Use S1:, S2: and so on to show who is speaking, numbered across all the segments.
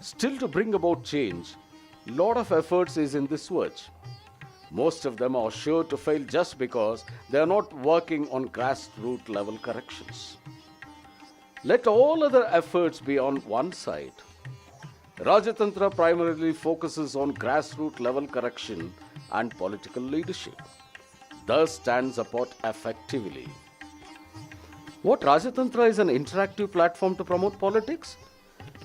S1: Still, to bring about change, lot of efforts is in this search. Most of them are sure to fail just because they are not working on grassroots level corrections. Let all other efforts be on one side. Rajatantra primarily focuses on grassroots level correction and political leadership, thus stands apart effectively. What Rajatantra is an interactive platform to promote politics?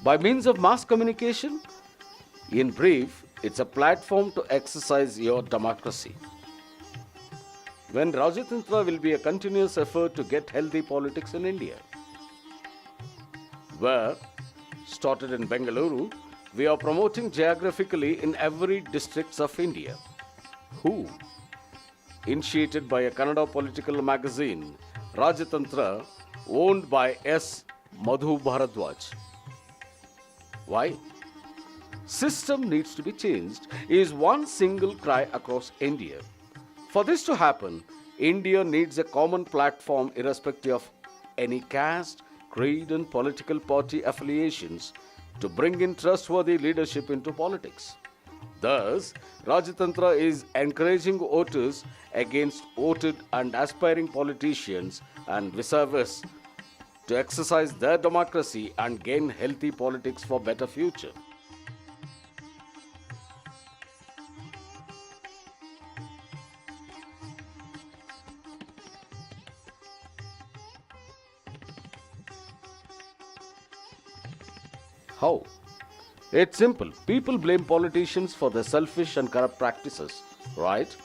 S1: By means of mass communication? In brief, it's a platform to exercise your democracy. When Rajatantra will be a continuous effort to get healthy politics in India. Where, started in Bengaluru, we are promoting geographically in every districts of India. Who? Initiated by a Kannada political magazine, Rajatantra, owned by S. Madhu Bharadwaj. Why? System needs to be changed is one single cry across India. For this to happen, India needs a common platform irrespective of any caste, creed and political party affiliations to bring in trustworthy leadership into politics. Thus, Rajatantra is encouraging voters against voted and aspiring politicians and vice versa to exercise their democracy and gain healthy politics for better future. How? It's simple. People blame politicians for their selfish and corrupt practices, right?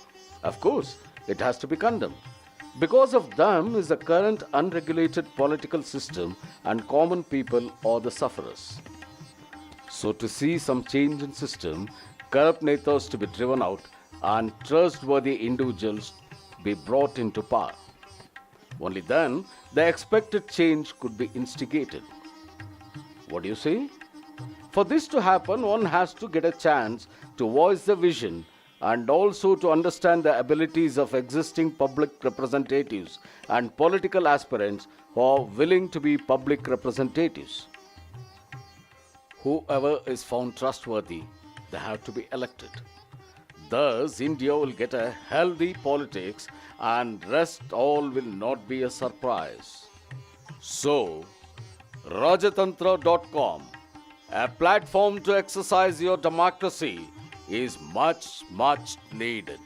S1: Of course, it has to be condemned. Because of them is the current unregulated political system and common people are the sufferers. So to see some change in system, corrupt netas to be driven out and trustworthy individuals be brought into power. Only then the expected change could be instigated. What do you say? For this to happen, one has to get a chance to voice the vision and also to understand the abilities of existing public representatives and political aspirants who are willing to be public representatives. Whoever is found trustworthy, they have to be elected. Thus, India will get a healthy politics and rest all will not be a surprise. So, Rajatantra.com, a platform to exercise your democracy, is much needed.